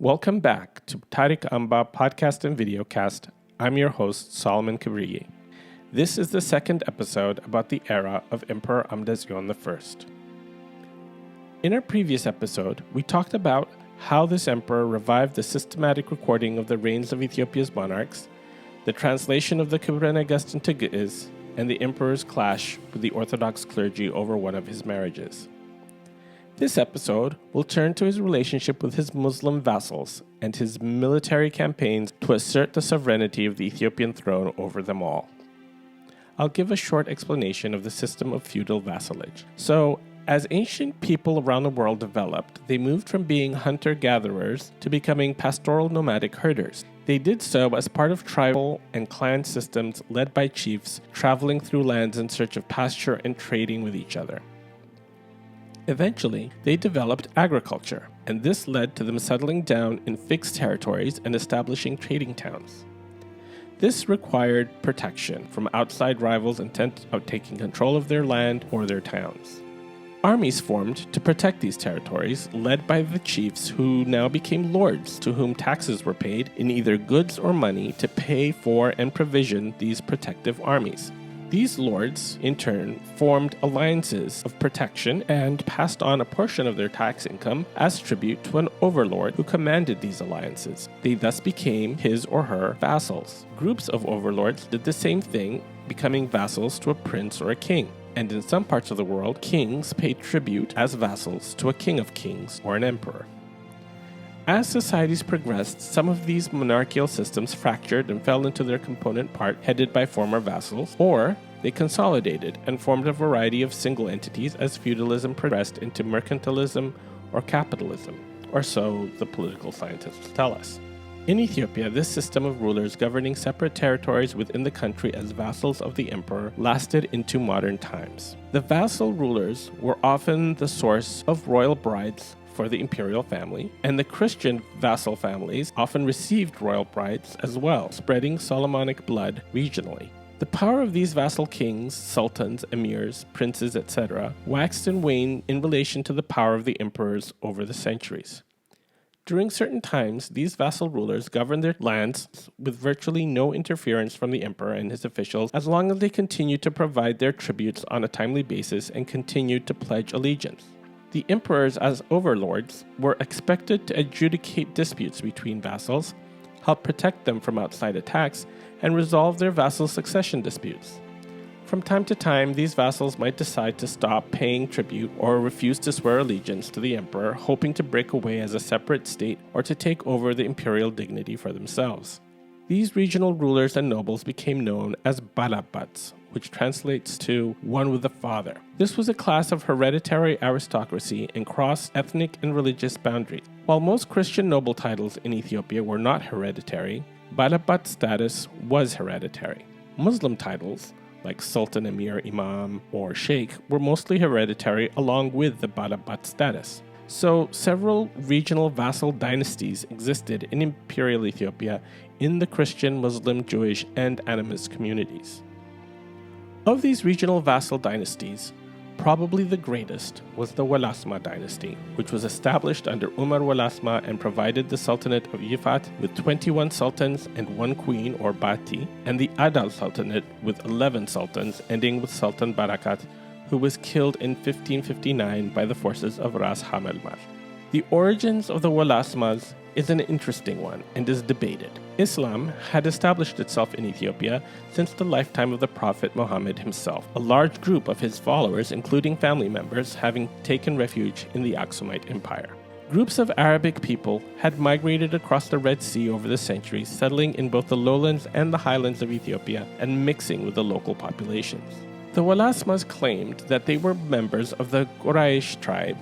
Welcome back to Tariq Amba podcast and videocast. I'm your host, Solomon Kibriye. This is the second episode about the era of Emperor Amde Tsion I. In our previous episode, we talked about how this emperor revived the systematic recording of the reigns of Ethiopia's monarchs, the translation of the Kibra Negast into Ge'ez, and the emperor's clash with the Orthodox clergy over one of his marriages. This episode will turn to his relationship with his Muslim vassals and his military campaigns to assert the sovereignty of the Ethiopian throne over them all. I'll give a short explanation of the system of feudal vassalage. So, as ancient people around the world developed, they moved from being hunter-gatherers to becoming pastoral nomadic herders. They did so as part of tribal and clan systems led by chiefs traveling through lands in search of pasture and trading with each other. Eventually, they developed agriculture, and this led to them settling down in fixed territories and establishing trading towns. This required protection from outside rivals intent on taking control of their land or their towns. Armies formed to protect these territories, led by the chiefs who now became lords to whom taxes were paid in either goods or money to pay for and provision these protective armies. These lords, in turn, formed alliances of protection and passed on a portion of their tax income as tribute to an overlord who commanded these alliances. They thus became his or her vassals. Groups of overlords did the same thing, becoming vassals to a prince or a king. And in some parts of the world, kings paid tribute as vassals to a king of kings or an emperor. As societies progressed, some of these monarchical systems fractured and fell into their component part headed by former vassals, or they consolidated and formed a variety of single entities as feudalism progressed into mercantilism or capitalism, or so the political scientists tell us. In Ethiopia, this system of rulers governing separate territories within the country as vassals of the emperor lasted into modern times. The vassal rulers were often the source of royal brides for the imperial family, and the Christian vassal families often received royal brides as well, spreading Solomonic blood regionally. The power of these vassal kings, sultans, emirs, princes, etc., waxed and waned in relation to the power of the emperors over the centuries. During certain times, these vassal rulers governed their lands with virtually no interference from the emperor and his officials as long as they continued to provide their tributes on a timely basis and continued to pledge allegiance. The emperors, as overlords, were expected to adjudicate disputes between vassals, help protect them from outside attacks, and resolve their vassal succession disputes. From time to time, these vassals might decide to stop paying tribute or refuse to swear allegiance to the emperor, hoping to break away as a separate state or to take over the imperial dignity for themselves. These regional rulers and nobles became known as balabats, which translates to one with the father. This was a class of hereditary aristocracy and crossed ethnic and religious boundaries. While most Christian noble titles in Ethiopia were not hereditary, balabat status was hereditary. Muslim titles, like Sultan, Emir, Imam, or Sheikh, were mostly hereditary along with the balabat status. So several regional vassal dynasties existed in Imperial Ethiopia in the Christian, Muslim, Jewish, and animist communities. Of these regional vassal dynasties, probably the greatest was the Walasma dynasty, which was established under Umar Walasma and provided the Sultanate of Yifat with 21 sultans and 1 queen or Bati, and the Adal Sultanate with 11 sultans, ending with Sultan Barakat, who was killed in 1559 by the forces of Ras Hamelmar. The origins of the Walasmas is an interesting one and is debated. Islam had established itself in Ethiopia since the lifetime of the Prophet Muhammad himself, a large group of his followers, including family members, having taken refuge in the Aksumite Empire. Groups of Arabic people had migrated across the Red Sea over the centuries, settling in both the lowlands and the highlands of Ethiopia and mixing with the local populations. The Walasmas claimed that they were members of the Quraysh tribe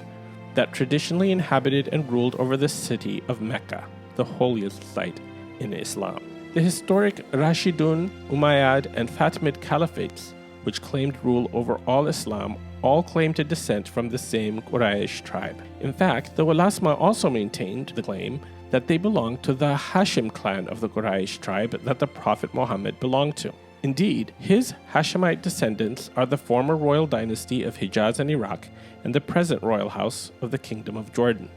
that traditionally inhabited and ruled over the city of Mecca, the holiest site in Islam. The historic Rashidun, Umayyad, and Fatimid caliphates, which claimed rule over all Islam, all claimed to descent from the same Quraysh tribe. In fact, the Walasma also maintained the claim that they belonged to the Hashim clan of the Quraysh tribe that the Prophet Muhammad belonged to. Indeed, his Hashemite descendants are the former royal dynasty of Hijaz and Iraq and the present royal house of the Kingdom of Jordan.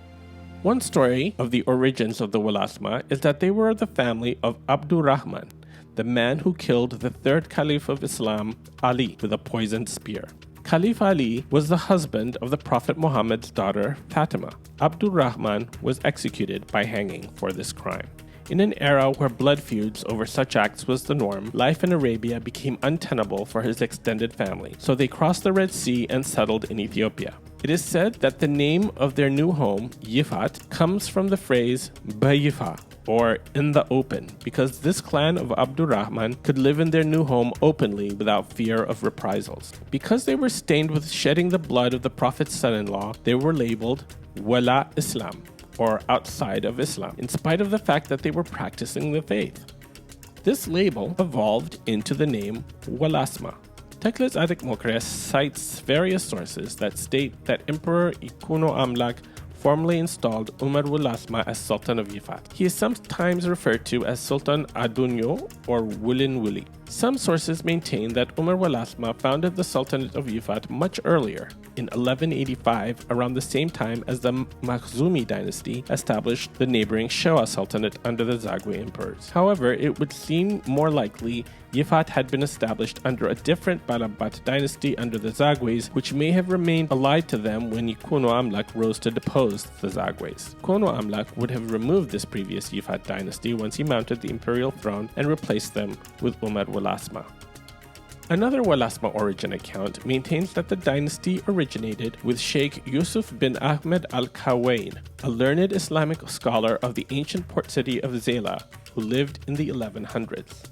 One story of the origins of the Walasma is that they were the family of Abdurrahman, the man who killed the third Caliph of Islam, Ali, with a poisoned spear. Caliph Ali was the husband of the Prophet Muhammad's daughter, Fatima. Abdurrahman was executed by hanging for this crime. In an era where blood feuds over such acts was the norm, life in Arabia became untenable for his extended family, so they crossed the Red Sea and settled in Ethiopia. It is said that the name of their new home, Yifat, comes from the phrase Bayifa, or in the open, because this clan of Abdurrahman could live in their new home openly without fear of reprisals. Because they were stained with shedding the blood of the Prophet's son-in-law, they were labeled Wala Islam, or outside of Islam, in spite of the fact that they were practicing the faith. This label evolved into the name Walasma. Teclis Adikmokres cites various sources that state that Emperor Ikuno Amlak formally installed Umar Walasma as Sultan of Yifat. He is sometimes referred to as Sultan Adunyo or Wulin Wuli. Some sources maintain that Umar Walasma founded the Sultanate of Yifat much earlier, in 1185, around the same time as the Makhzumi dynasty established the neighboring Showa Sultanate under the Zagwe emperors. However, it would seem more likely Yifat had been established under a different Balabat dynasty under the Zagwes, which may have remained allied to them when Ikuno Amlak rose to depose the Zagwes. Ikuno Amlak would have removed this previous Yifat dynasty once he mounted the imperial throne and replaced them with Umar Walasma. Another Walasma origin account maintains that the dynasty originated with Sheikh Yusuf bin Ahmed al-Kawain, a learned Islamic scholar of the ancient port city of Zela, who lived in the 1100s.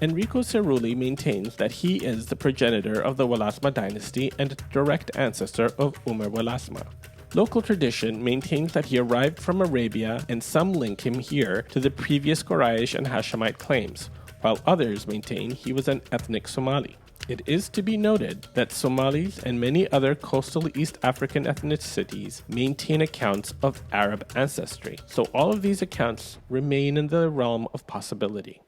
Enrico Cerulli maintains that he is the progenitor of the Walasma dynasty and a direct ancestor of Umar Walasma. Local tradition maintains that he arrived from Arabia, and some link him here to the previous Quraysh and Hashemite claims, while others maintain he was an ethnic Somali. It is to be noted that Somalis and many other coastal East African ethnicities maintain accounts of Arab ancestry, so all of these accounts remain in the realm of possibility.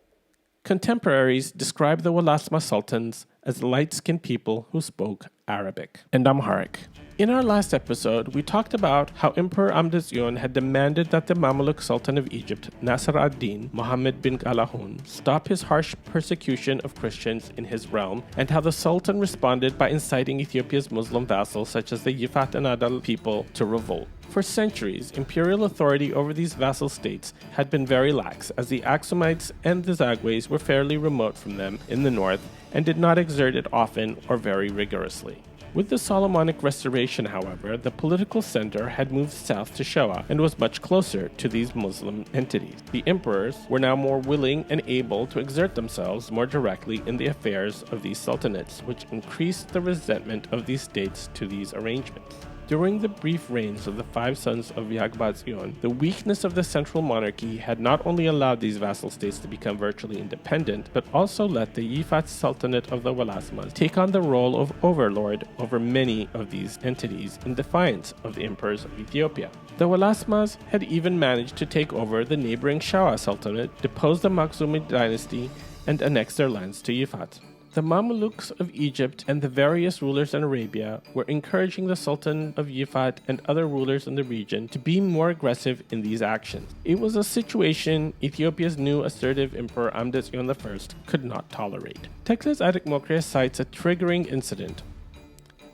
Contemporaries describe the Walasma sultans as light-skinned people who spoke Arabic and Amharic. In our last episode, we talked about how Emperor Amde Tsion had demanded that the Mamluk Sultan of Egypt, Nasr ad-Din Muhammad bin Qalawun, stop his harsh persecution of Christians in his realm, and how the Sultan responded by inciting Ethiopia's Muslim vassals such as the Yifat and Adal people to revolt. For centuries, imperial authority over these vassal states had been very lax, as the Aksumites and the Zagwes were fairly remote from them in the north and did not exert it often or very rigorously. With the Solomonic restoration, however, the political center had moved south to Showa and was much closer to these Muslim entities. The emperors were now more willing and able to exert themselves more directly in the affairs of these sultanates, which increased the resentment of these states to these arrangements. During the brief reigns of the five sons of Yagba-Tsion, the weakness of the central monarchy had not only allowed these vassal states to become virtually independent, but also let the Yifat Sultanate of the Walasmas take on the role of overlord over many of these entities in defiance of the emperors of Ethiopia. The Walasmas had even managed to take over the neighboring Showa Sultanate, depose the Makhzumi dynasty, and annex their lands to Yifat. The Mamelukes of Egypt and the various rulers in Arabia were encouraging the Sultan of Yifat and other rulers in the region to be more aggressive in these actions. It was a situation Ethiopia's new assertive Emperor Amde Tsion I could not tolerate. Teclis Adikmokres cites a triggering incident.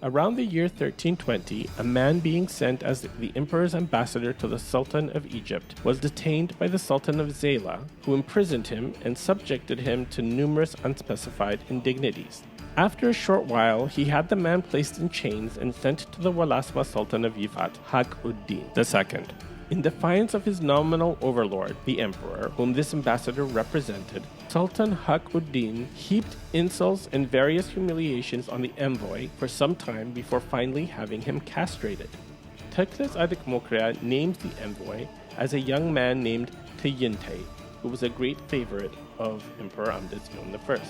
Around the year 1320, a man being sent as the emperor's ambassador to the Sultan of Egypt was detained by the Sultan of Zela, who imprisoned him and subjected him to numerous unspecified indignities. After a short while, he had the man placed in chains and sent to the Walasma Sultan of Yifat, Haq-ud-Din II. In defiance of his nominal overlord, the emperor, whom this ambassador represented, Sultan Haq-ud-Din heaped insults and various humiliations on the envoy for some time before finally having him castrated. Teclis Adikmokrea names the envoy as a young man named Teyinte, who was a great favorite of Emperor Amde Tsion I.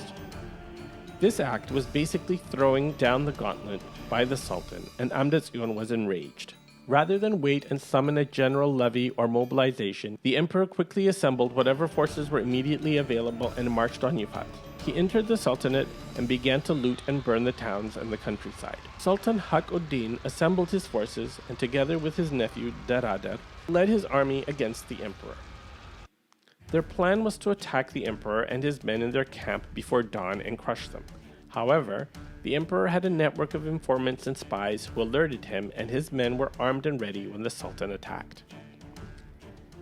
This act was basically throwing down the gauntlet by the Sultan, and Amde Tsion was enraged. Rather than wait and summon a general levy or mobilization, the emperor quickly assembled whatever forces were immediately available and marched on Yifat. he entered the Sultanate and began to loot and burn the towns and the countryside. Sultan Hak-ud-Din assembled his forces and, together with his nephew Daradar, led his army against the emperor. Their plan was to attack the emperor and his men in their camp before dawn and crush them. However, the emperor had a network of informants and spies who alerted him, and his men were armed and ready when the Sultan attacked.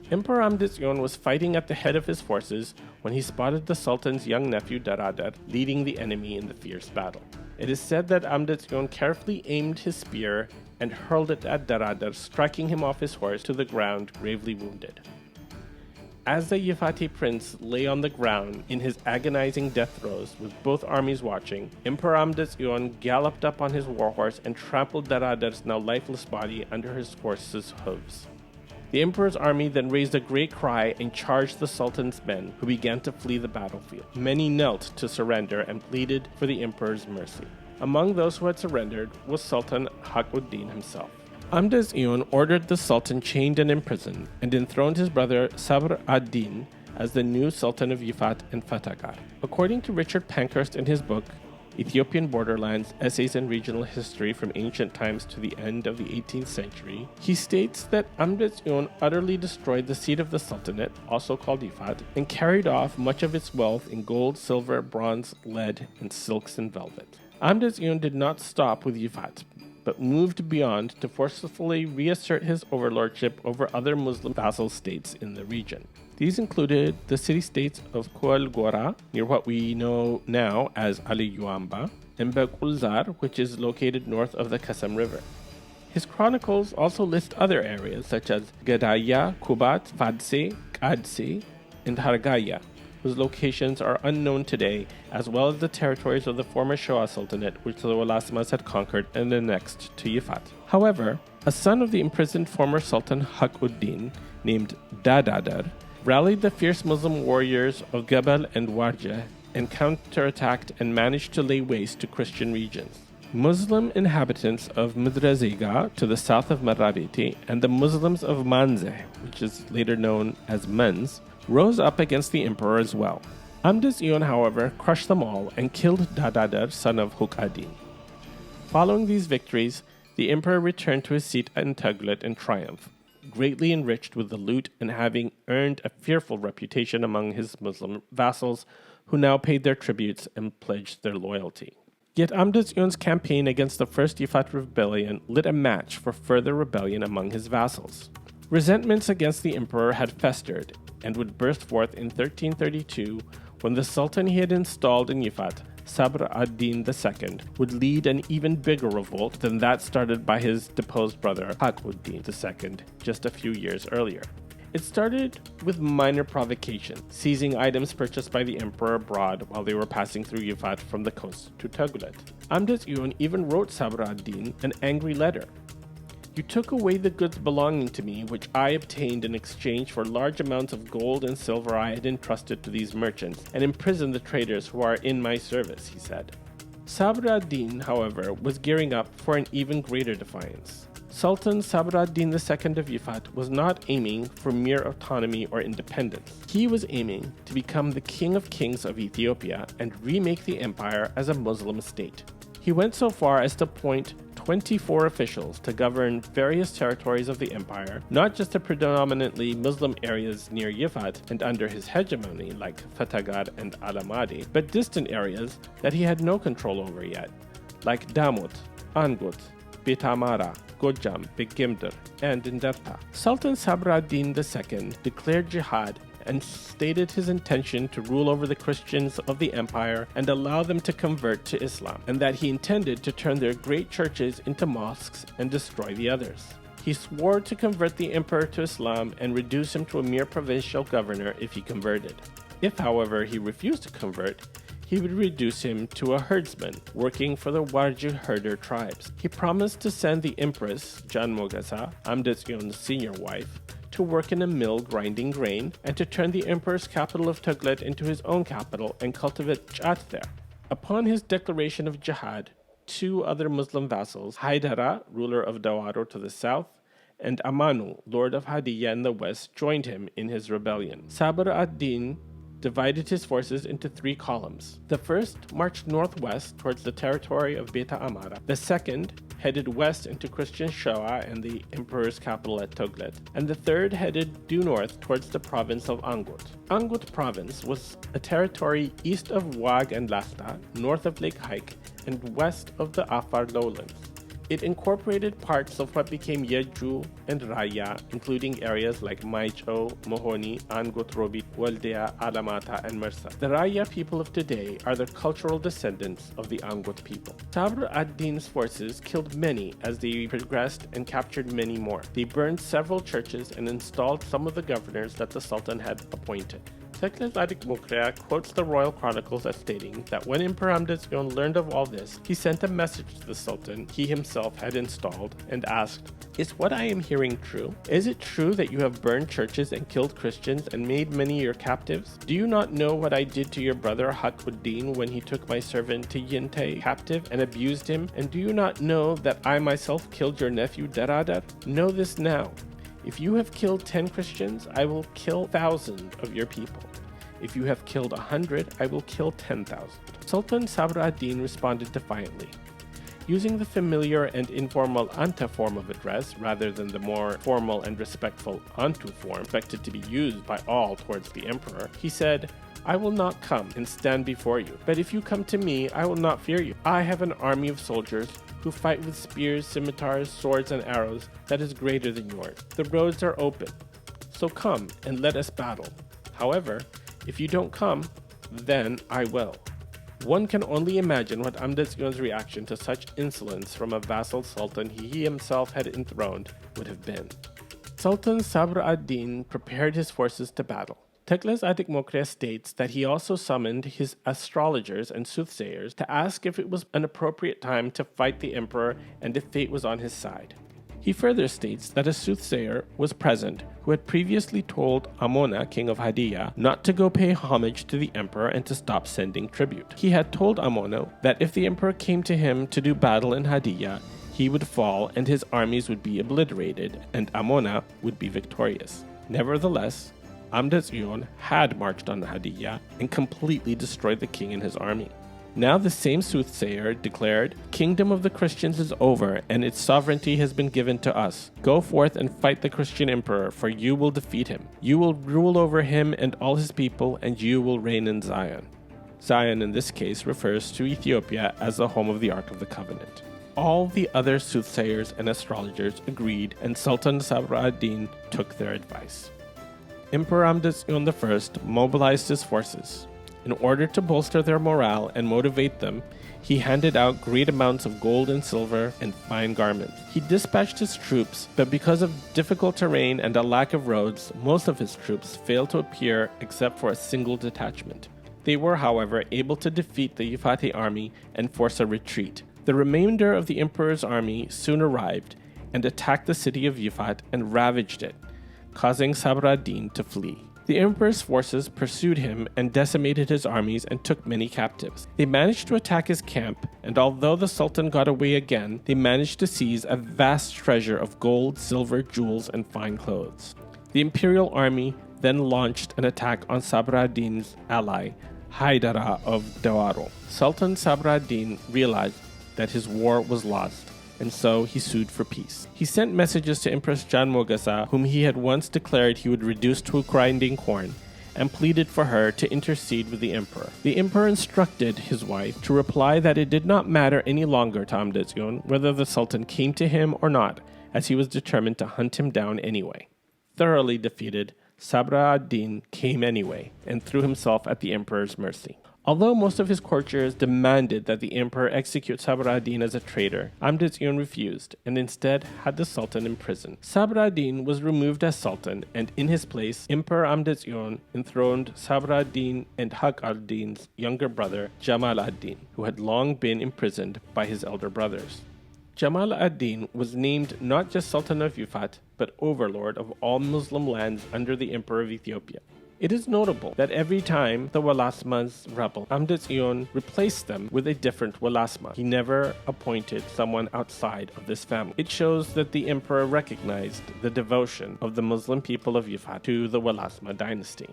Emperor Amde Tsion was fighting at the head of his forces when he spotted the Sultan's young nephew Daradar leading the enemy in the fierce battle. It is said that Amde Tsion carefully aimed his spear and hurled it at Daradar, striking him off his horse to the ground, gravely wounded. As the Yifati prince lay on the ground in his agonizing death throes with both armies watching, Emperor Amde Tsion galloped up on his warhorse and trampled Daradar's now lifeless body under his horse's hooves. The emperor's army then raised a great cry and charged the sultan's men, who began to flee the battlefield. Many knelt to surrender and pleaded for the emperor's mercy. Among those who had surrendered was Sultan Hak-ud-Din himself. Amde Tsion ordered the sultan chained and imprisoned, and enthroned his brother Sabradin as the new sultan of Yifat and Fatagar. According to Richard Pankhurst in his book, Ethiopian Borderlands, Essays in Regional History from Ancient Times to the End of the 18th Century, he states that Amde Tsion utterly destroyed the seat of the Sultanate, also called Yifat, and carried off much of its wealth in gold, silver, bronze, lead, and silks and velvet. Amde Tsion did not stop with Yifat, but moved beyond to forcefully reassert his overlordship over other Muslim vassal states in the region. These included the city-states of Kual Gora, near what we know now as Ali Yuamba, and Bekulzar, which is located north of the Kasam River. His chronicles also list other areas such as Gedaya, Kubat, Fadse, Qadse, and Hargaya, whose locations are unknown today, as well as the territories of the former Shoa Sultanate, which the Walasmas had conquered and annexed to Yifat. However, a son of the imprisoned former Sultan Hak-ud-Din, named Dadadar, rallied the fierce Muslim warriors of Gebel and Warja and counterattacked and managed to lay waste to Christian regions. Muslim inhabitants of Midraziga to the south of Marabiti and the Muslims of Manze, which is later known as Mans, rose up against the emperor as well. Amde Tsion, however, crushed them all and killed Dadadar, son of Huk-ad-Din. Following these victories, the emperor returned to his seat in Tuglet in triumph, greatly enriched with the loot and having earned a fearful reputation among his Muslim vassals, who now paid their tributes and pledged their loyalty. Yet Amde Tsion's campaign against the First Yifat Rebellion lit a match for further rebellion among his vassals. Resentments against the emperor had festered and would burst forth in 1332 when the sultan he had installed in Yifat, Sabradin II, would lead an even bigger revolt than that started by his deposed brother Hak-ud-Din II just a few years earlier. It started with minor provocation, seizing items purchased by the emperor abroad while they were passing through Yifat from the coast to Tuglet. Amde Tsion even wrote Sabradin an angry letter. "You took away the goods belonging to me, which I obtained in exchange for large amounts of gold and silver I had entrusted to these merchants, and imprisoned the traders who are in my service," he said. Sabradin, however, was gearing up for an even greater defiance. Sultan Sabradin II of Yifat was not aiming for mere autonomy or independence. He was aiming to become the king of kings of Ethiopia and remake the empire as a Muslim state. He went so far as to appoint 24 officials to govern various territories of the empire, not just the predominantly Muslim areas near Yifat and under his hegemony like Fatagar and Alamadi, but distant areas that he had no control over yet, like Damut, Angut, Beit Amara, Gojam, Begimder, and Indarta. Sultan Sabradin II declared jihad and stated his intention to rule over the Christians of the empire and allow them to convert to Islam, and that he intended to turn their great churches into mosques and destroy the others. He swore to convert the emperor to Islam and reduce him to a mere provincial governor if he converted. If, however, he refused to convert, he would reduce him to a herdsman working for the Warji herder tribes. He promised to send the empress, Jan Mogasa, Amde Tsion's senior wife, to work in a mill grinding grain, and to turn the emperor's capital of Tuglet into his own capital and cultivate chat there. Upon his declaration of jihad, two other Muslim vassals, Haidara, ruler of Dawaro to the south, and Amanu, lord of Hadiya in the west, joined him in his rebellion. Sabr ad-Din divided his forces into 3 columns. The first marched northwest towards the territory of Beta Amara. The second headed west into Christian Shoa and the emperor's capital at Toglet. And the third headed due north towards the province of Angut. Angut province was a territory east of Wag and Lasta, north of Lake Haik, and west of the Afar lowlands. It incorporated parts of what became Yeju and Raya, including areas like Maicho, Mohoni, Angut Robit, Waldea, Alamata, and Mersa. The Raya people of today are the cultural descendants of the Angut people. Sabr ad-Din's forces killed many as they progressed and captured many more. They burned several churches and installed some of the governors that the Sultan had appointed. Tekles Adikmukrea quotes the royal chronicles as stating that when Emperor Amde Tsion learned of all this, he sent a message to the Sultan he himself had installed and asked, "Is what I am hearing true? Is it true that you have burned churches and killed Christians and made many your captives? Do you not know what I did to your brother Hak-ud-Din when he took my servant Tiyinte captive and abused him? And do you not know that I myself killed your nephew Daradar? Know this now. If you have killed 10 Christians, I will kill 1,000 of your people. If you have killed 100, I will kill 10,000. Sultan Sabr ad-Din responded defiantly. Using the familiar and informal Anta form of address rather than the more formal and respectful Antu form expected to be used by all towards the emperor, he said, "I will not come and stand before you, but if you come to me, I will not fear you. I have an army of soldiers who fight with spears, scimitars, swords, and arrows that is greater than yours. The roads are open, so come and let us battle. However, if you don't come, then I will." One can only imagine what Amde Tsion's reaction to such insolence from a vassal sultan he himself had enthroned would have been. Sultan Sabr ad-Din prepared his forces to battle. Tekles Adikmokre states that he also summoned his astrologers and soothsayers to ask if it was an appropriate time to fight the emperor and if fate was on his side. He further states that a soothsayer was present who had previously told Amona, king of Hadiya, not to go pay homage to the emperor and to stop sending tribute. He had told Amona that if the emperor came to him to do battle in Hadiya, he would fall and his armies would be obliterated and Amona would be victorious. Nevertheless, Amde Tsion had marched on Hadiya and completely destroyed the king and his army. Now the same soothsayer declared, "Kingdom of the Christians is over, and its sovereignty has been given to us. Go forth and fight the Christian emperor, for you will defeat him. You will rule over him and all his people, and you will reign in Zion." Zion in this case refers to Ethiopia as the home of the Ark of the Covenant. All the other soothsayers and astrologers agreed, and Sultan Sabr ad-Din took their advice. Emperor Amde Tsion I mobilized his forces. In order to bolster their morale and motivate them, he handed out great amounts of gold and silver and fine garments. He dispatched his troops, but because of difficult terrain and a lack of roads, most of his troops failed to appear except for a single detachment. They were, however, able to defeat the Yufate army and force a retreat. The remainder of the emperor's army soon arrived and attacked the city of Yufat and ravaged it, causing Sabr ad-Din to flee. The emperor's forces pursued him and decimated his armies and took many captives. They managed to attack his camp, and although the sultan got away again, they managed to seize a vast treasure of gold, silver, jewels, and fine clothes. The imperial army then launched an attack on Sabr ad-Din's ally, Haidara of Dawaro. Sultan Sabr ad-Din realized that his war was lost, and so he sued for peace. He sent messages to Empress Jan Mogasa, whom he had once declared he would reduce to grinding corn, and pleaded for her to intercede with the emperor. The emperor instructed his wife to reply that it did not matter any longer to Amde Tsion whether the sultan came to him or not, as he was determined to hunt him down anyway. Thoroughly defeated, Sabr ad-Din came anyway and threw himself at the emperor's mercy. Although most of his courtiers demanded that the emperor execute Sabr ad-Din as a traitor, Amde Tsion refused and instead had the sultan imprisoned. Sabr ad-Din was removed as sultan, and in his place, Emperor Amde Tsion enthroned Sabr ad-Din and Hak ad-Din's younger brother, Jamal ad-Din, who had long been imprisoned by his elder brothers. Jamal ad-Din was named not just Sultan of Yufat, but overlord of all Muslim lands under the Emperor of Ethiopia. It is notable that every time the Walasmas rebelled, Amde Tsion replaced them with a different Walasma. He never appointed someone outside of this family. It shows that the emperor recognized the devotion of the Muslim people of Yufat to the Walasma dynasty.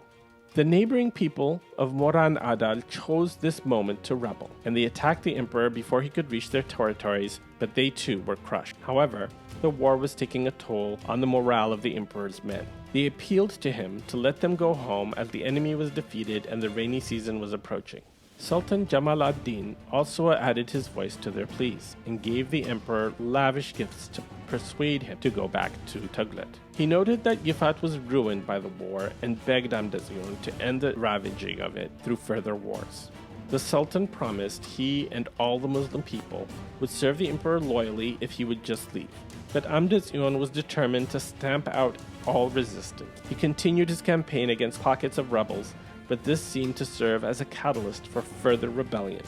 The neighboring people of Mora and Adal chose this moment to rebel, and they attacked the emperor before he could reach their territories, but they too were crushed. However, the war was taking a toll on the morale of the emperor's men. They appealed to him to let them go home as the enemy was defeated and the rainy season was approaching. Sultan Jamal ad-Din also added his voice to their pleas and gave the emperor lavish gifts to persuade him to go back to Tughlaq. He noted that Yifat was ruined by the war and begged Amde Tsion to end the ravaging of it through further wars. The Sultan promised he and all the Muslim people would serve the emperor loyally if he would just leave. But Amde Tsion was determined to stamp out all resistance. He continued his campaign against pockets of rebels, but this seemed to serve as a catalyst for further rebellion.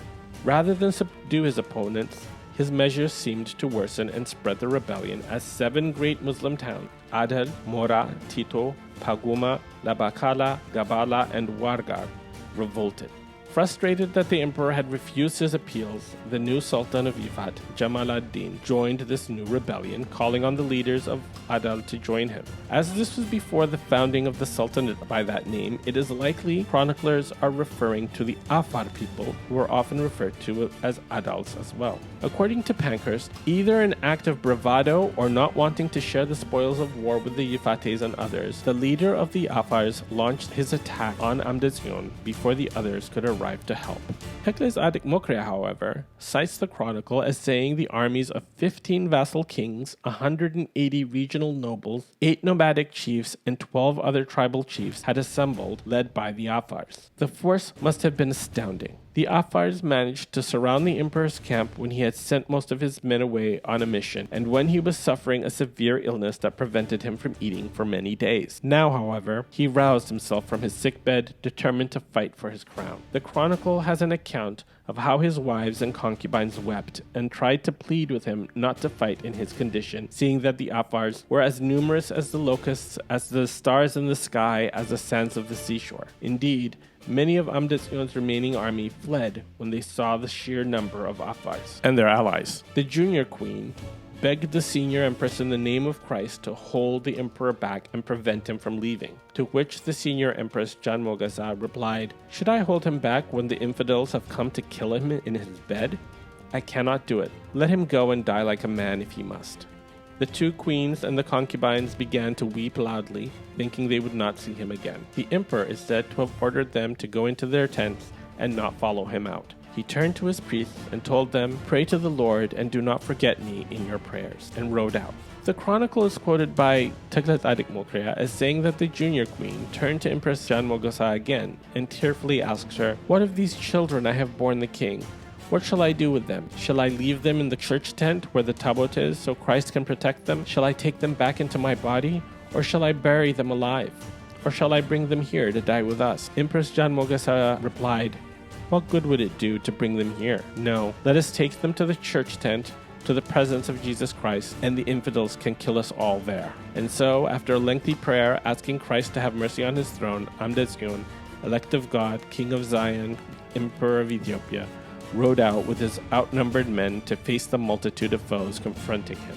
Rather than subdue his opponents, his measures seemed to worsen and spread the rebellion as 7 great Muslim towns, Adal, Mora, Tito, Paguma, Labakala, Gabala, and Wargar, revolted. Frustrated that the emperor had refused his appeals, the new Sultan of Yifat, Jamal ad-Din, joined this new rebellion, calling on the leaders of Adal to join him. As this was before the founding of the Sultanate by that name, it is likely chroniclers are referring to the Afar people, who are often referred to as Adals as well. According to Pankhurst, either an act of bravado or not wanting to share the spoils of war with the Yifates and others, the leader of the Afars launched his attack on Amde Tsion before the others could arrive to help. Tughlaq Adik Mokria, however, cites the chronicle as saying the armies of 15 vassal kings, 180 regional nobles, 8 nomadic chiefs, and 12 other tribal chiefs had assembled, led by the Afars. The force must have been astounding. The Afars managed to surround the emperor's camp when he had sent most of his men away on a mission, and when he was suffering a severe illness that prevented him from eating for many days. Now, however, he roused himself from his sickbed, determined to fight for his crown. The chronicle has an account of how his wives and concubines wept and tried to plead with him not to fight in his condition, seeing that the Afars were as numerous as the locusts, as the stars in the sky, as the sands of the seashore. Indeed, many of Amde Tsion's remaining army fled when they saw the sheer number of Afars and their allies. The junior queen begged the senior empress in the name of Christ to hold the emperor back and prevent him from leaving, to which the senior empress Jan Mogaza replied, "Should I hold him back when the infidels have come to kill him in his bed? I cannot do it. Let him go and die like a man if he must." The 2 queens and the concubines began to weep loudly, thinking they would not see him again. The emperor is said to have ordered them to go into their tents and not follow him out. He turned to his priests and told them, "Pray to the Lord and do not forget me in your prayers," and rode out. The chronicle is quoted by Tughlaq Adik Mokria as saying that the junior queen turned to Empress Jan Mogaza again and tearfully asked her, "What of these children I have borne the king? What shall I do with them? Shall I leave them in the church tent where the tabot is so Christ can protect them? Shall I take them back into my body? Or shall I bury them alive? Or shall I bring them here to die with us?" Empress Jan Mogaza replied, "What good would it do to bring them here? No, let us take them to the church tent, to the presence of Jesus Christ, and the infidels can kill us all there." And so, after a lengthy prayer asking Christ to have mercy on his throne, Amde Tsion, elect of God, King of Zion, Emperor of Ethiopia, rode out with his outnumbered men to face the multitude of foes confronting him.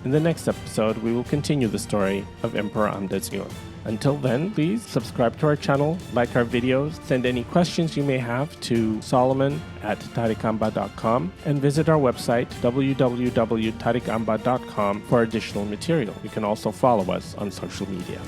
In the next episode, we will continue the story of Emperor Amde Tsion. Until then, please subscribe to our channel, like our videos, send any questions you may have to solomon@tarikamba.com, and visit our website www.tarikamba.com for additional material. You can also follow us on social media.